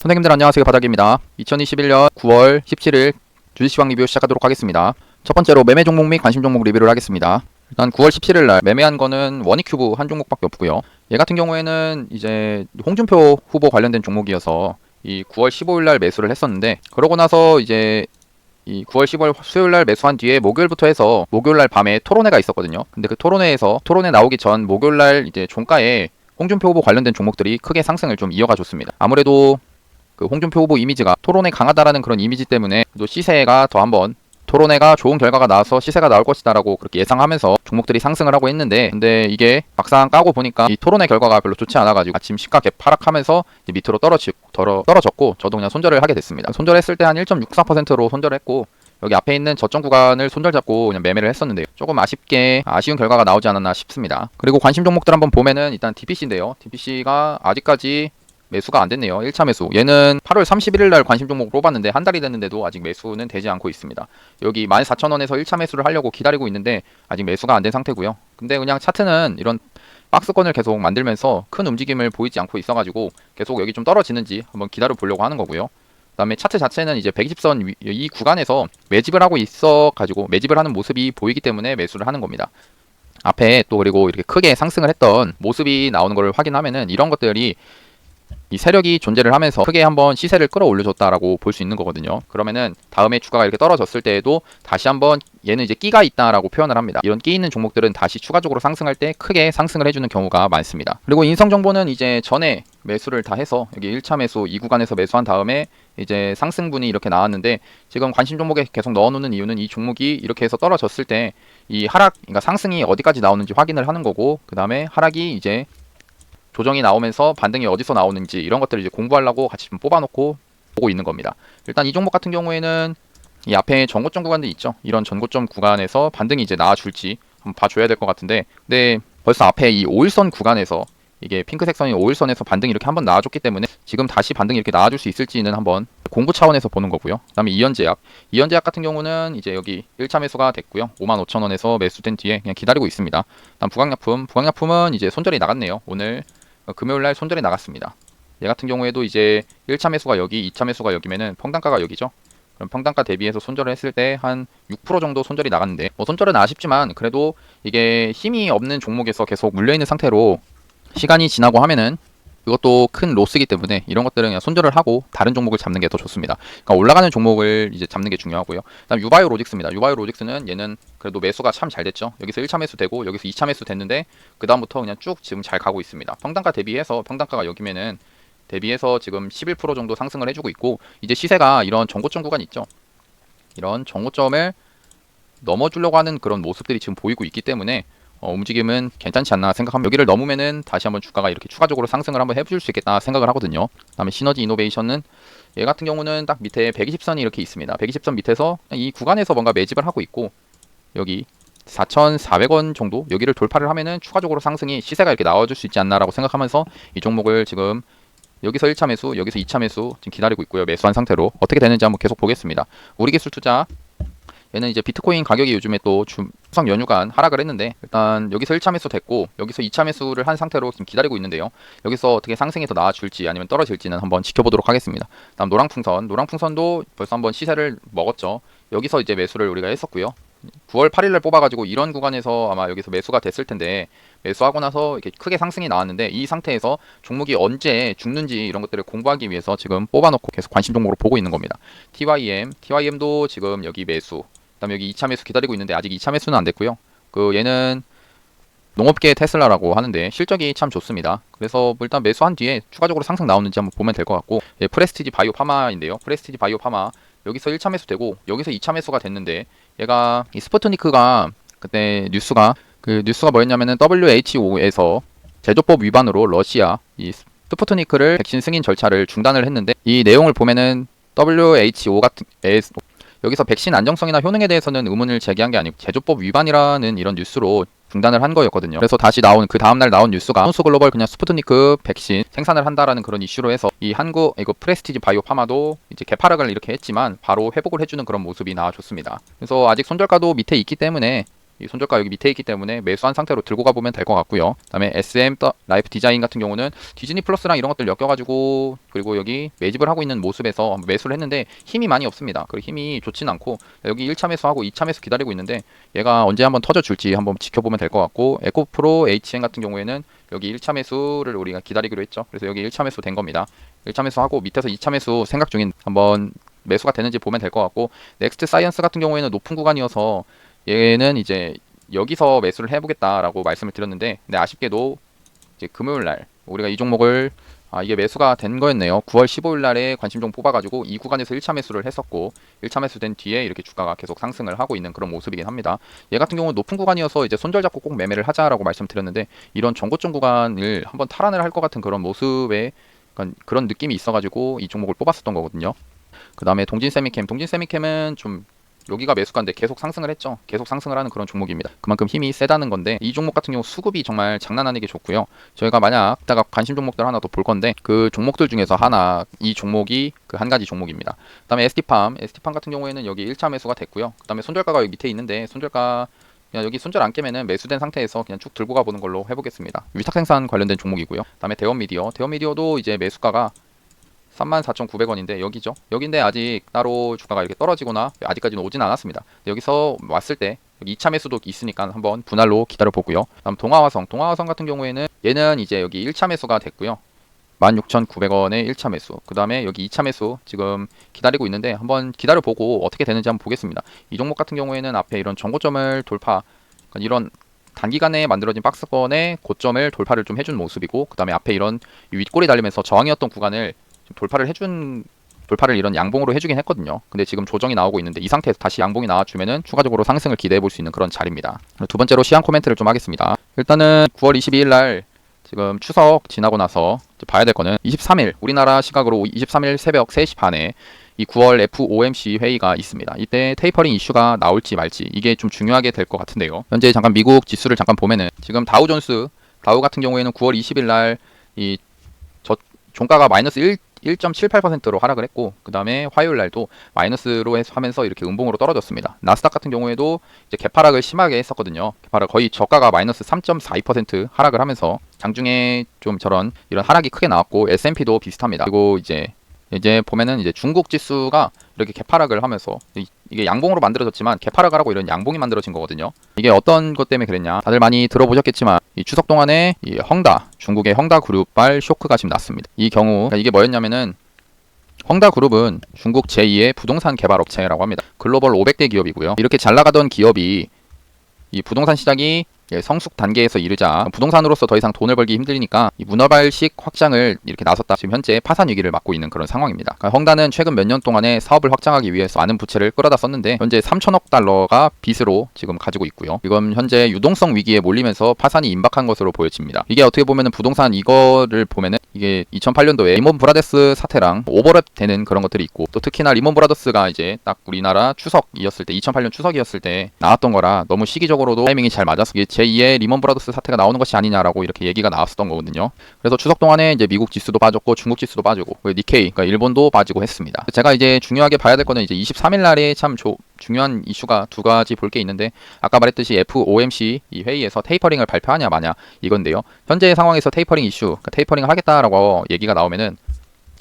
선생님들 안녕하세요. 바닥입니다. 2021년 9월 17일 주식시황 리뷰 시작하도록 하겠습니다. 첫 번째로 매매 종목 및 관심 종목 리뷰를 하겠습니다. 일단 9월 17일 날 매매한 거는 원익큐브 한 종목밖에 없고요. 얘 같은 경우에는 이제 홍준표 후보 관련된 종목이어서 이 9월 15일 날 매수를 했었는데, 그러고 나서 이제 이 9월 10월 수요일 날 매수한 뒤에 목요일부터 해서 목요일 날 밤에 토론회가 있었거든요. 근데 그 토론회 나오기 전 목요일 날 이제 종가에 홍준표 후보 관련된 종목들이 크게 상승을 좀 이어가 줬습니다. 아무래도 그 홍준표 후보 이미지가 토론회 강하다라는 그런 이미지 때문에 또 시세가 더 한번 토론회가 좋은 결과가 나와서 시세가 나올 것이다라고 그렇게 예상하면서 종목들이 상승을 하고 있는데, 근데 이게 막상 까고 보니까 이 토론회 결과가 별로 좋지 않아가지고 아침 시가 갭 하락하면서 이제 밑으로 떨어졌고 저도 그냥 손절을 하게 됐습니다. 손절했을 때 한 1.64%로 손절했고, 여기 앞에 있는 저점 구간을 손절 잡고 그냥 매매를 했었는데요. 조금 아쉬운 결과가 나오지 않았나 싶습니다. 그리고 관심 종목들 한번 보면은 일단 DPC인데요. DPC가 아직까지 매수가 안 됐네요. 1차 매수. 얘는 8월 31일 날 관심 종목 뽑았는데 한 달이 됐는데도 아직 매수는 되지 않고 있습니다. 여기 14,000원에서 1차 매수를 하려고 기다리고 있는데 아직 매수가 안 된 상태고요. 근데 그냥 차트는 이런 박스권을 계속 만들면서 큰 움직임을 보이지 않고 있어가지고 계속 여기 좀 떨어지는지 한번 기다려 보려고 하는 거고요. 그다음에 차트 자체는 이제 120선 이 구간에서 매집을 하고 있어가지고 매집을 하는 모습이 보이기 때문에 매수를 하는 겁니다. 앞에 또 그리고 이렇게 크게 상승을 했던 모습이 나오는 걸 확인하면은 이런 것들이 이 세력이 존재를 하면서 크게 한번 시세를 끌어올려줬다라고 볼 수 있는 거거든요. 그러면은 다음에 주가가 이렇게 떨어졌을 때에도 다시 한번 얘는 이제 끼가 있다라고 표현을 합니다. 이런 끼 있는 종목들은 다시 추가적으로 상승할 때 크게 상승을 해주는 경우가 많습니다. 그리고 인성정보는 이제 전에 매수를 다 해서 여기 1차 매수 이 구간에서 매수한 다음에 이제 상승분이 이렇게 나왔는데, 지금 관심 종목에 계속 넣어놓는 이유는 이 종목이 이렇게 해서 떨어졌을 때 이 그러니까 상승이 어디까지 나오는지 확인을 하는 거고, 그 다음에 하락이 이제 조정이 나오면서 반등이 어디서 나오는지 이런 것들을 이제 공부하려고 같이 좀 뽑아놓고 보고 있는 겁니다. 일단 이 종목 같은 경우에는 이 앞에 전고점 구간도 있죠. 이런 전고점 구간에서 반등이 이제 나와줄지 한번 봐줘야 될 것 같은데, 근데 벌써 앞에 이 5일선 구간에서 이게 핑크색 선이 5일선에서 반등이 이렇게 한번 나와줬기 때문에 지금 다시 반등이 이렇게 나와줄 수 있을지는 한번 공부 차원에서 보는 거고요. 그 다음에 이현제약 같은 경우는 이제 여기 1차 매수가 됐고요. 55,000원에서 매수된 뒤에 그냥 기다리고 있습니다. 다음 부강약품은 이제 손절이 나갔네요. 오늘 금요일날 손절이 나갔습니다. 얘 같은 경우에도 이제 1차 매수가 여기, 2차 매수가 여기면은 평단가가 여기죠. 그럼 평단가 대비해서 손절을 했을 때 한 6% 정도 손절이 나갔는데, 뭐 손절은 아쉽지만 그래도 이게 힘이 없는 종목에서 계속 물려있는 상태로 시간이 지나고 하면은 그것도 큰 로스이기 때문에 이런 것들은 그냥 손절을 하고 다른 종목을 잡는 게 더 좋습니다. 그러니까 올라가는 종목을 이제 잡는 게 중요하고요. 그다음 유바이오로직스입니다. 유바이오로직스는 얘는 그래도 매수가 참 잘 됐죠. 여기서 1차 매수 되고 여기서 2차 매수 됐는데 그 다음부터 그냥 쭉 지금 잘 가고 있습니다. 평단가 대비해서 평단가가 여기면은 대비해서 지금 11% 정도 상승을 해주고 있고, 이제 시세가 이런 전고점 구간 있죠. 이런 전고점을 넘어주려고 하는 그런 모습들이 지금 보이고 있기 때문에 움직임은 괜찮지 않나 생각합니다. 여기를 넘으면은 다시 한번 주가가 이렇게 추가적으로 상승을 한번 해줄 수 있겠다 생각을 하거든요. 그다음에 시너지 이노베이션은 얘 같은 경우는 딱 밑에 120선이 이렇게 있습니다. 120선 밑에서 이 구간에서 뭔가 매집을 하고 있고, 여기 4,400원 정도 여기를 돌파를 하면은 추가적으로 상승이 시세가 이렇게 나와줄 수 있지 않나라고 생각하면서 이 종목을 지금 여기서 1차 매수, 여기서 2차 매수 지금 기다리고 있고요. 매수한 상태로 어떻게 되는지 한번 계속 보겠습니다. 우리기술 투자, 얘는 이제 비트코인 가격이 요즘에 또 추석 연휴간 하락을 했는데, 일단 여기서 1차 매수 됐고 여기서 2차 매수를 한 상태로 지금 기다리고 있는데요. 여기서 어떻게 상승이 더 나아줄지 아니면 떨어질지는 한번 지켜보도록 하겠습니다. 다음 노랑풍선도 벌써 한번 시세를 먹었죠. 여기서 이제 매수를 우리가 했었고요. 9월 8일날 뽑아가지고 이런 구간에서 아마 여기서 매수가 됐을 텐데, 매수하고 나서 이렇게 크게 상승이 나왔는데 이 상태에서 종목이 언제 죽는지 이런 것들을 공부하기 위해서 지금 뽑아놓고 계속 관심 종목으로 보고 있는 겁니다. TYM도 지금 여기 매수, 그다음에 여기 2차 매수 기다리고 있는데 아직 2차 매수는 안 됐고요. 얘는 농업계 테슬라라고 하는데 실적이 참 좋습니다. 그래서 일단 매수한 뒤에 추가적으로 상승 나오는지 한번 보면 될 것 같고, 프레스티지 바이오 파마인데요. 프레스티지 바이오 파마 여기서 1차 매수 되고 여기서 2차 매수가 됐는데, 얘가 이 스푸트니크가 그때 뉴스가 뭐였냐면은 WHO에서 제조법 위반으로 러시아 이 스푸트니크를 백신 승인 절차를 중단을 했는데, 이 내용을 보면은 WHO 여기서 백신 안정성이나 효능에 대해서는 의문을 제기한 게 아니고 제조법 위반이라는 이런 뉴스로 중단을 한 거였거든요. 그래서 다시 나온 그 다음날 나온 뉴스가 한우스글로벌 그냥 스푸트니크 백신 생산을 한다라는 그런 이슈로 해서 이 이거 프레스티지 바이오 파마도 이제 개파락을 이렇게 했지만 바로 회복을 해주는 그런 모습이 나와줬습니다. 그래서 아직 손절가도 밑에 있기 때문에 이 손절가 여기 밑에 있기 때문에 매수한 상태로 들고 가보면 될 것 같고요. 그다음에 SM 라이프 디자인 같은 경우는 디즈니 플러스랑 이런 것들 엮여가지고 그리고 여기 매집을 하고 있는 모습에서 매수를 했는데 힘이 많이 없습니다. 그리고 힘이 좋진 않고 여기 1차 매수하고 2차 매수 기다리고 있는데 얘가 언제 한번 터져줄지 한번 지켜보면 될 것 같고 에코프로 HN 같은 경우에는 여기 1차 매수를 우리가 기다리기로 했죠. 그래서 여기 1차 매수 된 겁니다. 1차 매수하고 밑에서 2차 매수 생각 중인 한번 매수가 되는지 보면 될 것 같고 넥스트 사이언스 같은 경우에는 높은 구간이어서 얘는 이제 여기서 매수를 해보겠다라고 말씀을 드렸는데 근데 아쉽게도 이제 금요일날 우리가 이 종목을 이게 매수가 된 거였네요. 9월 15일 날에 관심종 뽑아가지고 이 구간에서 1차 매수를 했었고 1차 매수된 뒤에 이렇게 주가가 계속 상승을 하고 있는 그런 모습이긴 합니다. 얘 같은 경우는 높은 구간이어서 이제 손절 잡고 꼭 매매를 하자라고 말씀드렸는데 이런 전고점 구간을 한번 탈환을 할 것 같은 그런 모습에 그런 느낌이 있어가지고 이 종목을 뽑았었던 거거든요. 그 다음에 동진세미캠은 좀 여기가 매수가인데 계속 상승을 했죠. 계속 상승을 하는 그런 종목입니다. 그만큼 힘이 세다는 건데 이 종목 같은 경우 수급이 정말 장난 아니게 좋고요. 저희가 만약 이따가 관심 종목들 하나 더 볼 건데 그 종목들 중에서 하나 이 종목이 그 한 가지 종목입니다. 그 다음에 ST팜 같은 경우에는 여기 1차 매수가 됐고요. 그 다음에 손절가가 여기 밑에 있는데 손절가 그냥 여기 손절 안 깨면은 매수된 상태에서 그냥 쭉 들고 가보는 걸로 해보겠습니다. 위탁생산 관련된 종목이고요. 그 다음에 대원미디어도 이제 매수가가 34,900원인데 여기죠. 여긴데 아직 따로 주가가 이렇게 떨어지거나 아직까지는 오진 않았습니다. 여기서 왔을 때 여기 2차 매수도 있으니까 한번 분할로 기다려 보고요. 다음 동아화성 같은 경우에는 얘는 이제 여기 1차 매수가 됐고요. 16,900원의 1차 매수. 그 다음에 여기 2차 매수 지금 기다리고 있는데 한번 기다려 보고 어떻게 되는지 한번 보겠습니다. 이 종목 같은 경우에는 앞에 이런 전고점을 돌파, 그러니까 이런 단기간에 만들어진 박스권의 고점을 돌파를 좀 해준 모습이고 그 다음에 앞에 이런 윗꼬리 달리면서 저항이었던 구간을 돌파를 이런 양봉으로 해주긴 했거든요. 근데 지금 조정이 나오고 있는데 이 상태에서 다시 양봉이 나와주면은 추가적으로 상승을 기대해 볼 수 있는 그런 자리입니다. 두 번째로 시황 코멘트를 좀 하겠습니다. 일단은 9월 22일 날 지금 추석 지나고 나서 봐야 될 거는 23일 우리나라 시각으로 23일 새벽 3시 반에 이 9월 FOMC 회의가 있습니다. 이때 테이퍼링 이슈가 나올지 말지 이게 좀 중요하게 될 것 같은데요. 현재 잠깐 미국 지수를 잠깐 보면은 지금 다우 같은 경우에는 9월 20일 날 이 종가가 마이너스 1.78%로 하락을 했고 그 다음에 화요일 날도 마이너스로 하면서 이렇게 음봉으로 떨어졌습니다. 나스닥 같은 경우에도 이제 개파락을 심하게 했었거든요. 개파락 거의 저가가 마이너스 3.42% 하락을 하면서 장중에 좀 이런 하락이 크게 나왔고 S&P도 비슷합니다. 그리고 이제 보면은 이제 중국 지수가 이렇게 개파락을 하면서 이게 양봉으로 만들어졌지만 개파락을 하고 이런 양봉이 만들어진 거거든요. 이게 어떤 것 때문에 그랬냐? 다들 많이 들어보셨겠지만 이 추석 동안에 이 중국의 헝다 그룹발 쇼크가 지금 났습니다. 이 경우 그러니까 이게 뭐였냐면은 헝다 그룹은 중국 제2의 부동산 개발 업체라고 합니다. 글로벌 500대 기업이고요. 이렇게 잘 나가던 기업이 이 부동산 시장이 성숙 단계에서 이르자 부동산으로서 더 이상 돈을 벌기 힘들니까 이 문어발식 확장을 이렇게 나섰다. 지금 현재 파산 위기를 맞고 있는 그런 상황입니다. 그러니까 헝다는 최근 몇 년 동안에 사업을 확장하기 위해서 많은 부채를 끌어다 썼는데 현재 3천억 달러가 빚으로 지금 가지고 있고요. 이건 현재 유동성 위기에 몰리면서 파산이 임박한 것으로 보여집니다. 이게 어떻게 보면은 부동산 이거를 보면은 이게 2008년도에 리먼 브라더스 사태랑 오버랩 되는 그런 것들이 있고 또 특히나 리먼 브라더스가 이제 딱 우리나라 추석이었을 때 2008년 추석이었을 때 나왔던 거라 너무 시기적으로도 타이밍이 잘 맞아서 제2의 리먼 브라더스 사태가 나오는 것이 아니냐라고 이렇게 얘기가 나왔었던 거거든요. 그래서 추석 동안에 이제 미국 지수도 빠졌고 중국 지수도 빠지고 니케이 그러니까 일본도 빠지고 했습니다. 제가 이제 중요하게 봐야 될 거는 이제 23일 날에 참 중요한 이슈가 두 가지 볼 게 있는데 아까 말했듯이 FOMC 이 회의에서 테이퍼링을 발표하냐 마냐 이건데요. 현재 상황에서 테이퍼링 이슈, 그러니까 테이퍼링을 하겠다라고 얘기가 나오면은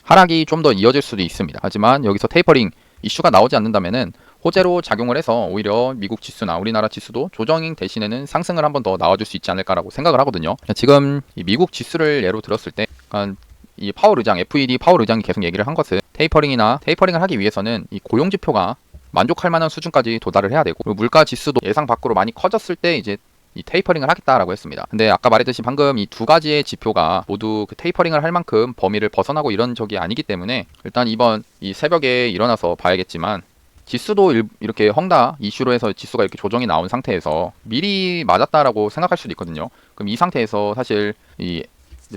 하락이 좀 더 이어질 수도 있습니다. 하지만 여기서 테이퍼링 이슈가 나오지 않는다면은 호재로 작용을 해서 오히려 미국 지수나 우리나라 지수도 조정 대신에는 상승을 한번 더 나와줄 수 있지 않을까라고 생각을 하거든요. 지금 이 미국 지수를 예로 들었을 때, 그러니까 이 파월 의장, FED 파월 의장이 계속 얘기를 한 것은 테이퍼링을 하기 위해서는 이 고용 지표가 만족할 만한 수준까지 도달을 해야 되고 물가 지수도 예상 밖으로 많이 커졌을 때 이제 이 테이퍼링을 하겠다라고 했습니다. 근데 아까 말했듯이 방금 이 두 가지의 지표가 모두 그 테이퍼링을 할 만큼 범위를 벗어나고 이런 적이 아니기 때문에 일단 이번 이 새벽에 일어나서 봐야겠지만 지수도 이렇게 헝다 이슈로 해서 지수가 이렇게 조정이 나온 상태에서 미리 맞았다라고 생각할 수도 있거든요. 그럼 이 상태에서 사실 이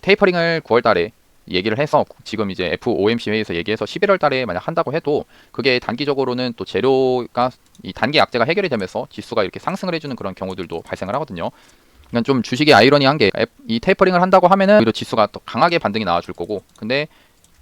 테이퍼링을 9월 달에 얘기를 해서 지금 이제 FOMC 회의에서 얘기해서 11월 달에 만약 한다고 해도 그게 단기적으로는 또 재료가 이 단기 약재가 해결이 되면서 지수가 이렇게 상승을 해주는 그런 경우들도 발생을 하거든요. 그러니까 좀 주식이 아이러니한 게 이 테이퍼링을 한다고 하면은 오히려 지수가 더 강하게 반등이 나와줄 거고 근데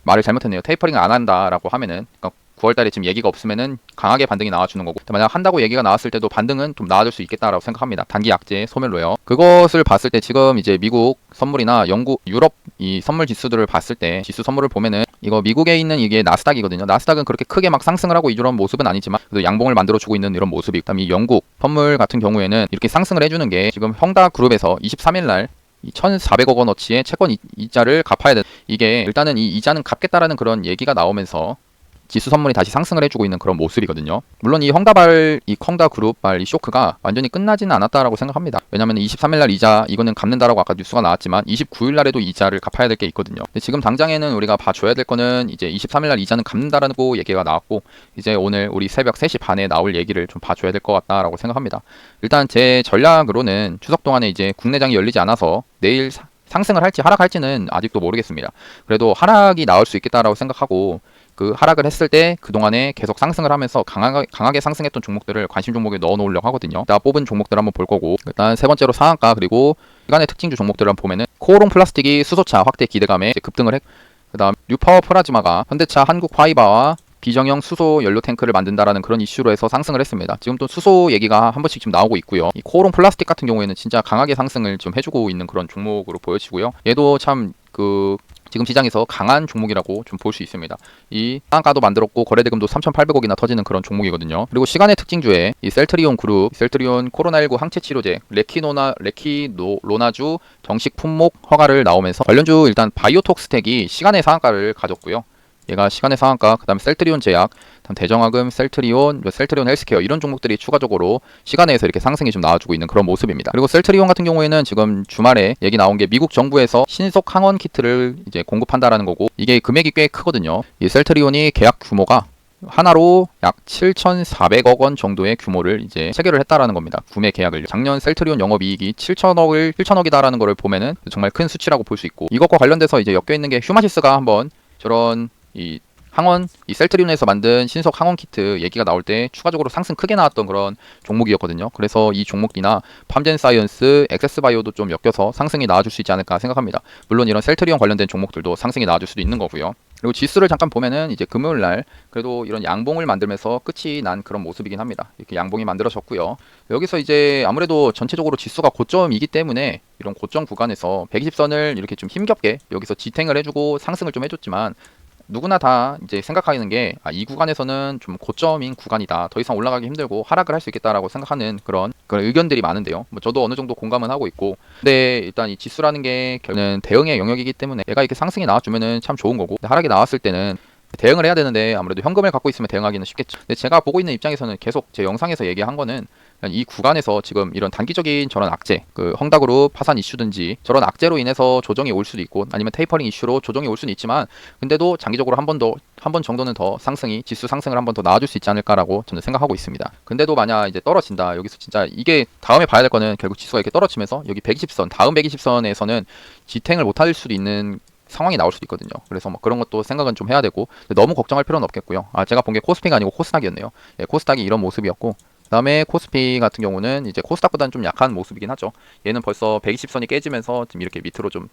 말을 잘못했네요. 테이퍼링을 안 한다라고 하면은 그러니까 9월달에 지금 얘기가 없으면은 강하게 반등이 나와주는 거고, 만약 한다고 얘기가 나왔을 때도 반등은 좀 나와줄 수 있겠다라고 생각합니다. 단기 약재 소멸로요. 그것을 봤을 때 지금 이제 미국 선물이나 영국, 유럽 이 선물 지수들을 봤을 때 지수 선물을 보면은 이거 미국에 있는 이게 나스닥이거든요. 나스닥은 그렇게 크게 막 상승을 하고 이런 모습은 아니지만 그래도 양봉을 만들어주고 있는 이런 모습이. 그다음에 이 영국 선물 같은 경우에는 이렇게 상승을 해주는 게 지금 형다그룹에서 23일날 1,400억 원어치의 채권 이자를 갚아야 돼. 이게 일단은 이 이자는 갚겠다라는 그런 얘기가 나오면서 지수 선물이 다시 상승을 해주고 있는 그런 모습이거든요. 물론 이 헝다그룹발 이 쇼크가 완전히 끝나지는 않았다라고 생각합니다. 왜냐면 23일날 이자 이거는 갚는다라고 아까 뉴스가 나왔지만 29일날에도 이자를 갚아야 될 게 있거든요. 근데 지금 당장에는 우리가 봐줘야 될 거는 이제 23일날 이자는 갚는다라고 얘기가 나왔고, 이제 오늘 우리 새벽 3시 반에 나올 얘기를 좀 봐줘야 될 것 같다라고 생각합니다. 일단 제 전략으로는 추석 동안에 이제 국내장이 열리지 않아서 내일 상승을 할지 하락할지는 아직도 모르겠습니다. 그래도 하락이 나올 수 있겠다라고 생각하고, 그 하락을 했을 때 그동안에 계속 상승을 하면서 강하게 상승했던 종목들을 관심 종목에 넣어 놓으려고 하거든요. 일단 뽑은 종목들 한번 볼 거고, 일단 세 번째로 상한가, 그리고 시간의 특징주 종목들을 한번 보면은 코오롱 플라스틱이 수소차 확대 기대감에 급등을 했고, 그다음 뉴파워 프라즈마가 현대차 한국 화이바와 비정형 수소 연료 탱크를 만든다라는 그런 이슈로 해서 상승을 했습니다. 지금 또 수소 얘기가 한 번씩 지금 나오고 있고요. 이 코오롱 플라스틱 같은 경우에는 진짜 강하게 상승을 좀 해주고 있는 그런 종목으로 보여지고요. 얘도 참 지금 시장에서 강한 종목이라고 좀 볼 수 있습니다. 이 상한가도 만들었고 거래대금도 3,800억이나 터지는 그런 종목이거든요. 그리고 시간의 특징주에 이 셀트리온 그룹, 셀트리온 코로나19 항체치료제 레키노나주 정식 품목 허가를 나오면서 관련주 일단 바이오톡스텍이 시간의 상한가를 가졌고요. 얘가 시간의 상한가, 그 다음에 셀트리온 제약, 다음 대정화금, 셀트리온 헬스케어 이런 종목들이 추가적으로 시간에서 이렇게 상승이 좀 나와주고 있는 그런 모습입니다. 그리고 셀트리온 같은 경우에는 지금 주말에 얘기 나온 게 미국 정부에서 신속 항원 키트를 이제 공급한다라는 거고, 이게 금액이 꽤 크거든요. 이 셀트리온이 계약 규모가 하나로 약 7,400억 원 정도의 규모를 이제 체결을 했다라는 겁니다. 구매 계약을. 작년 셀트리온 영업이익이 7천억이다라는 거를 보면은 정말 큰 수치라고 볼 수 있고, 이것과 관련돼서 이제 엮여 있는 게 휴마시스가 한번 저런 이 셀트리온에서 만든 신속 항원 키트 얘기가 나올 때 추가적으로 상승 크게 나왔던 그런 종목이었거든요. 그래서 이 종목이나 팜젠 사이언스, 엑세스바이오도 좀 엮여서 상승이 나와줄 수 있지 않을까 생각합니다. 물론 이런 셀트리온 관련된 종목들도 상승이 나와줄 수도 있는 거고요. 그리고 지수를 잠깐 보면은 이제 금요일날 그래도 이런 양봉을 만들면서 끝이 난 그런 모습이긴 합니다. 이렇게 양봉이 만들어졌고요. 여기서 이제 아무래도 전체적으로 지수가 고점이기 때문에 이런 고점 구간에서 120선을 이렇게 좀 힘겹게 여기서 지탱을 해주고 상승을 좀 해줬지만, 누구나 다 이제 생각하는 게 이 구간에서는 좀 고점인 구간이다, 더 이상 올라가기 힘들고 하락을 할 수 있겠다라고 생각하는 그런 의견들이 많은데요. 뭐 저도 어느 정도 공감은 하고 있고, 근데 일단 이 지수라는 게 결국은 대응의 영역이기 때문에 얘가 이렇게 상승이 나와주면은 참 좋은 거고, 하락이 나왔을 때는 대응을 해야 되는데 아무래도 현금을 갖고 있으면 대응하기는 쉽겠죠. 근데 제가 보고 있는 입장에서는 계속 제 영상에서 얘기한 거는 이 구간에서 지금 이런 단기적인 저런 악재, 헝다그룹 파산 이슈든지 저런 악재로 인해서 조정이 올 수도 있고, 아니면 테이퍼링 이슈로 조정이 올 수는 있지만, 근데도 장기적으로 한 번 정도는 더 지수 상승을 한 번 더 나와줄 수 있지 않을까라고 저는 생각하고 있습니다. 근데도 만약 이제 떨어진다, 여기서 진짜 이게 다음에 봐야 될 거는 결국 지수가 이렇게 떨어지면서 여기 120선, 다음 120선에서는 지탱을 못할 수도 있는 상황이 나올 수도 있거든요. 그래서 뭐 그런 것도 생각은 좀 해야 되고, 너무 걱정할 필요는 없겠고요. 제가 본 게 코스피가 아니고 코스닥이었네요. 코스닥이 이런 모습이었고, 그 다음에 코스피 같은 경우는 이제 코스닥보다는 좀 약한 모습이긴 하죠. 얘는 벌써 120선이 깨지면서 지금 이렇게 밑으로 좀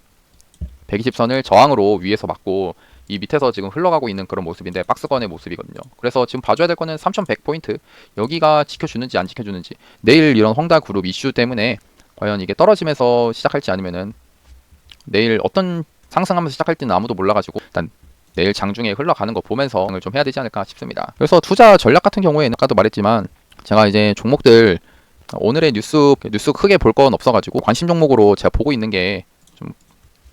120선을 저항으로 위에서 맞고 이 밑에서 지금 흘러가고 있는 그런 모습인데, 박스권의 모습이거든요. 그래서 지금 봐줘야 될 거는 3100포인트 여기가 지켜주는지 안 지켜주는지, 내일 이런 헝다그룹 이슈 때문에 과연 이게 떨어지면서 시작할지 아니면은 내일 어떤 상승하면서 시작할지는 아무도 몰라가지고 일단 내일 장중에 흘러가는 거 보면서 좀 해야 되지 않을까 싶습니다. 그래서 투자 전략 같은 경우에는 아까도 말했지만, 제가 이제 종목들 오늘의 뉴스 크게 볼 건 없어가지고 관심 종목으로 제가 보고 있는 게 좀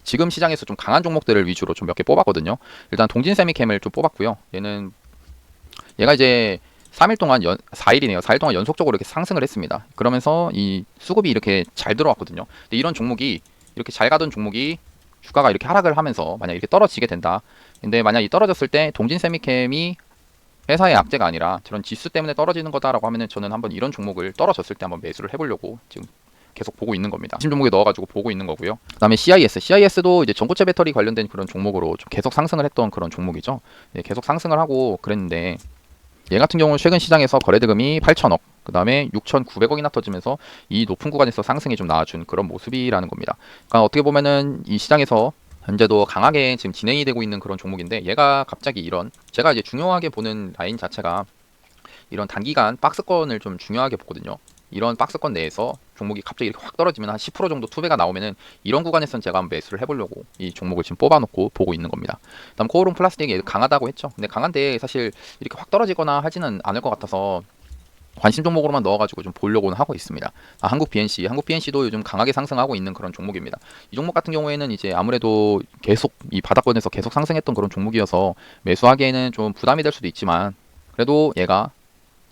지금 시장에서 좀 강한 종목들을 위주로 좀 몇 개 뽑았거든요. 일단 동진세미캠을 좀 뽑았고요. 얘가 이제 3일 동안 4일이네요. 4일 동안 연속적으로 이렇게 상승을 했습니다. 그러면서 이 수급이 이렇게 잘 들어왔거든요. 근데 이런 종목이 이렇게 잘 가던 종목이 주가가 이렇게 하락을 하면서 만약 이렇게 떨어지게 된다. 근데 만약 이 떨어졌을 때 동진세미캠이 회사의 악재가 아니라 저런 지수 때문에 떨어지는 거다라고 하면은 저는 한번 이런 종목을 떨어졌을 때 한번 매수를 해보려고 지금 계속 보고 있는 겁니다. 핵심 종목에 넣어가지고 보고 있는 거고요. 그다음에 CIS도 이제 전고체 배터리 관련된 그런 종목으로 좀 계속 상승을 했던 그런 종목이죠. 계속 상승을 하고 그랬는데, 얘 같은 경우는 최근 시장에서 거래대금이 8천억, 그 다음에 6,900억이나 터지면서 이 높은 구간에서 상승이 좀 나와준 그런 모습이라는 겁니다. 그러니까 어떻게 보면은 이 시장에서 현재도 강하게 지금 진행이 되고 있는 그런 종목인데, 얘가 갑자기 이런, 제가 이제 중요하게 보는 라인 자체가 이런 단기간 박스권을 좀 중요하게 보거든요. 이런 박스권 내에서 종목이 갑자기 이렇게 확 떨어지면 한 10% 정도 투배가 나오면은, 이런 구간에서는 제가 한번 매수를 해보려고 이 종목을 지금 뽑아놓고 보고 있는 겁니다. 다음 코오롱 플라스틱이 강하다고 했죠. 근데 강한데 사실 이렇게 확 떨어지거나 하지는 않을 것 같아서 관심 종목으로만 넣어가지고 좀 보려고는 하고 있습니다. 한국 BNC도 요즘 강하게 상승하고 있는 그런 종목입니다. 이 종목 같은 경우에는 이제 아무래도 계속 이 바닥권에서 계속 상승했던 그런 종목이어서 매수하기에는 좀 부담이 될 수도 있지만, 그래도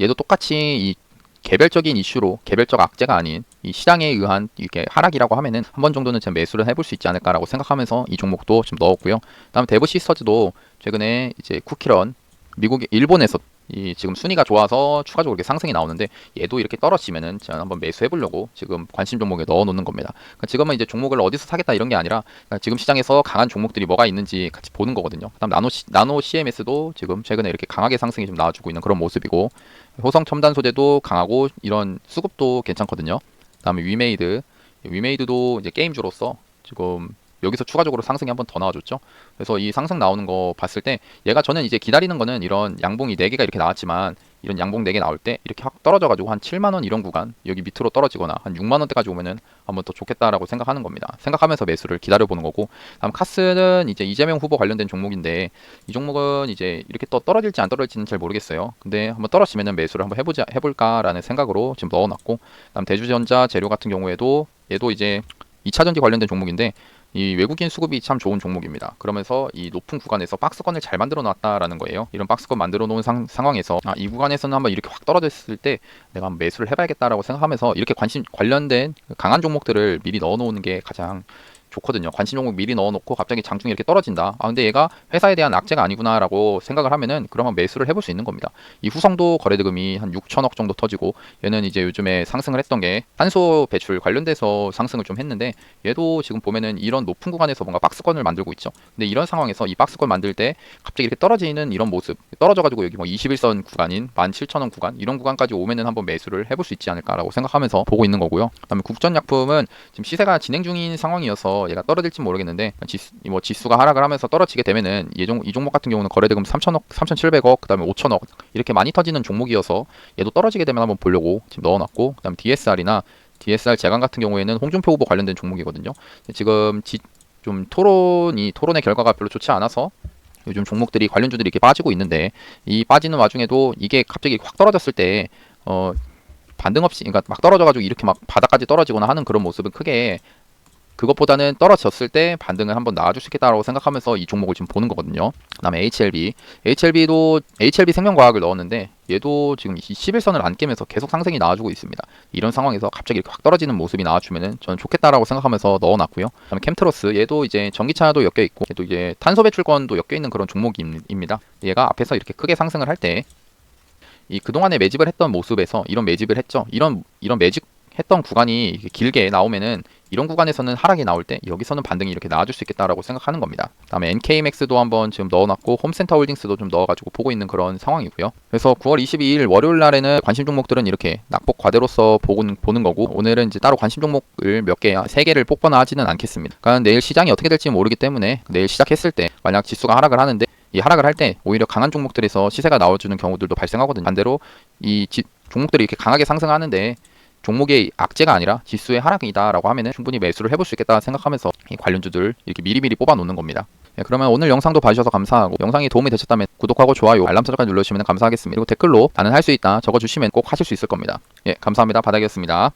얘도 똑같이 이 개별적인 이슈로, 개별적 악재가 아닌 이 시장에 의한 이렇게 하락이라고 하면은 한 번 정도는 제가 매수를 해볼 수 있지 않을까라고 생각하면서 이 종목도 좀 넣었고요. 다음 데브 시스터즈도 최근에 이제 쿠키런, 일본에서 이 지금 순위가 좋아서 추가적으로 이렇게 상승이 나오는데, 얘도 이렇게 떨어지면은 제가 한번 매수해 보려고 지금 관심 종목에 넣어 놓는 겁니다. 그러니까 지금은 이제 종목을 어디서 사겠다 이런 게 아니라, 그러니까 지금 시장에서 강한 종목들이 뭐가 있는지 같이 보는 거거든요. 그다음 나노 CMS도 지금 최근에 이렇게 강하게 상승이 좀 나와주고 있는 그런 모습이고, 효성 첨단 소재도 강하고 이런 수급도 괜찮거든요. 그다음에 위메이드도 이제 게임주로서 지금 여기서 추가적으로 상승이 한번 더 나와줬죠. 그래서 이 상승 나오는 거 봤을 때, 얘가 저는 이제 기다리는 거는 이런 양봉이 4개가 이렇게 나왔지만, 이런 양봉 4개 나올 때 이렇게 확 떨어져가지고 한 7만원 이런 구간, 여기 밑으로 떨어지거나 한 6만원대까지 오면은 한번 더 좋겠다라고 생각하는 겁니다. 생각하면서 매수를 기다려보는 거고, 다음 카스는 이제 이재명 후보 관련된 종목인데, 이 종목은 이제 이렇게 또 떨어질지 안 떨어질지는 잘 모르겠어요. 근데 한번 떨어지면은 매수를 한번 해볼까라는 생각으로 지금 넣어놨고, 다음 대주전자 재료 같은 경우에도 얘도 이제 2차전지 관련된 종목인데, 이 외국인 수급이 참 좋은 종목입니다. 그러면서 이 높은 구간에서 박스권을 잘 만들어 놨다라는 거예요. 이런 박스권 만들어 놓은 상황에서, 이 구간에서는 한번 이렇게 확 떨어졌을 때 내가 한번 매수를 해봐야겠다라고 생각하면서 이렇게 관련된 강한 종목들을 미리 넣어 놓는 게 가장 좋거든요. 관심 종목 미리 넣어놓고 갑자기 장중에 이렇게 떨어진다. 근데 얘가 회사에 대한 악재가 아니구나라고 생각을 하면은 그러면 매수를 해볼 수 있는 겁니다. 이 후성도 거래대금이 한 6천억 정도 터지고, 얘는 이제 요즘에 상승을 했던 게 탄소 배출 관련돼서 상승을 좀 했는데, 얘도 지금 보면은 이런 높은 구간에서 뭔가 박스권을 만들고 있죠. 근데 이런 상황에서 이 박스권 만들 때 갑자기 이렇게 떨어지는 이런 모습, 떨어져가지고 여기 뭐 21선 구간인 17,000원 구간, 이런 구간까지 오면은 한번 매수를 해볼 수 있지 않을까라고 생각하면서 보고 있는 거고요. 그다음에 국전약품은 지금 시세가 진행 중인 상황이어서 얘가 떨어질지 모르겠는데, 지수가 하락을 하면서 떨어지게 되면은 이 종목 같은 경우는 거래대금 3천억, 3,700억, 그다음에 5천억 이렇게 많이 터지는 종목이어서 얘도 떨어지게 되면 한번 보려고 지금 넣어놨고, 그다음 DSR 제강 같은 경우에는 홍준표 후보 관련된 종목이거든요. 지금 좀 토론의 결과가 별로 좋지 않아서 요즘 종목들이 관련주들이 이렇게 빠지고 있는데, 이 빠지는 와중에도 이게 갑자기 확 떨어졌을 때 반등 없이, 그러니까 막 떨어져가지고 이렇게 막 바닥까지 떨어지거나 하는 그런 모습은 크게, 그것보다는 떨어졌을 때 반등을 한번 나와줄 수 있겠다라고 생각하면서 이 종목을 지금 보는 거거든요. 그다음에 HLB 생명과학을 넣었는데, 얘도 지금 11선을 안 깨면서 계속 상승이 나와주고 있습니다. 이런 상황에서 갑자기 이렇게 확 떨어지는 모습이 나와주면은 저는 좋겠다라고 생각하면서 넣어놨고요. 그다음에 캠트로스, 얘도 이제 전기차도 엮여 있고, 얘도 이제 탄소 배출권도 엮여 있는 그런 종목입니다. 얘가 앞에서 이렇게 크게 상승을 할 때, 이 그동안에 매집을 했던 모습에서 이런 매집을 했죠. 이런 매집했던 구간이 길게 나오면은, 이런 구간에서는 하락이 나올 때 여기서는 반등이 이렇게 나와줄 수 있겠다라고 생각하는 겁니다. 그다음에 NKMX도 한번 지금 넣어놨고, 홈센터 홀딩스도 좀 넣어가지고 보고 있는 그런 상황이고요. 그래서 9월 22일 월요일 날에는 관심 종목들은 이렇게 낙폭 과대로서 보는 거고, 오늘은 이제 따로 관심 종목을 몇 개, 3개를 뽑거나 하지는 않겠습니다. 그러니까 내일 시장이 어떻게 될지 모르기 때문에, 내일 시작했을 때 만약 지수가 하락을 하는데, 이 하락을 할 때 오히려 강한 종목들에서 시세가 나와주는 경우들도 발생하거든요. 반대로 이 종목들이 이렇게 강하게 상승하는데 종목의 악재가 아니라 지수의 하락이다라고 하면은 충분히 매수를 해볼 수 있겠다 생각하면서 이 관련주들 이렇게 미리미리 뽑아 놓는 겁니다. 그러면 오늘 영상도 봐주셔서 감사하고, 영상이 도움이 되셨다면 구독하고 좋아요, 알람 설정까지 눌러주시면 감사하겠습니다. 그리고 댓글로 나는 할 수 있다 적어주시면 꼭 하실 수 있을 겁니다. 감사합니다. 바닥이었습니다.